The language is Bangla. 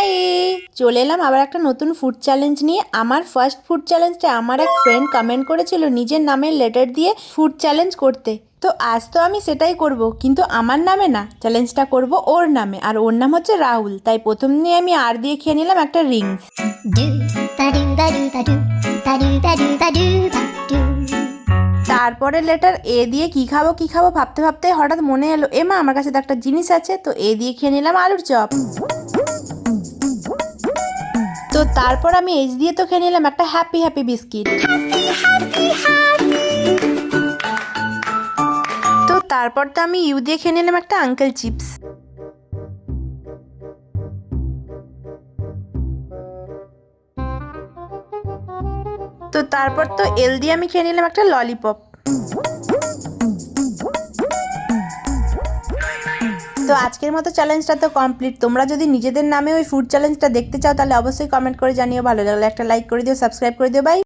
হাই, চলে এলাম আবার একটা নতুন ফুড চ্যালেঞ্জ নিয়ে। আমার ফার্স্ট ফুড চ্যালেঞ্জটা আমার এক ফ্রেন্ড কমেন্ট করেছিল নিজের নামের লেটার দিয়ে ফুড চ্যালেঞ্জ করতে। তো আজ তো আমি সেটাই করব, কিন্তু আমার নামে না, চ্যালেঞ্জটা করব ওর নামে। আর ওর নাম হচ্ছে রাহুল, তাই প্রথম নিয়ে আমি আর দিয়ে খেয়ে নিলাম একটা রিংস। তারপরে লেটার এ দিয়ে কি খাবো ভাবতে ভাবতে হঠাৎ মনে এলো এমা আমার কাছে তো একটা জিনিস আছে, তো এ দিয়ে খেয়ে নিলাম আলুর চপ। তো তারপর আমি এইচ দিয়ে তো খেয়ে নিলাম একটা হ্যাপি হ্যাপি বিস্কিট। তো তারপর তো আমি ইউ দিয়ে খেয়ে নিলাম একটা আঙ্কেল চিপস। তো তারপর তো এল দিয়ে আমি খেয়ে নিলাম একটা ললিপপ। তো আজকের মতো চ্যালেঞ্জটা তো কমপ্লিট। তোমরা যদি নিজেদের নামে ওই ফুড চ্যালেঞ্জটা দেখতে চাও তাহলে অবশ্যই কমেন্ট করে জানিও। ভালো লাগলে একটা লাইক করে দিও, সাবস্ক্রাইব করে দিও। বাই।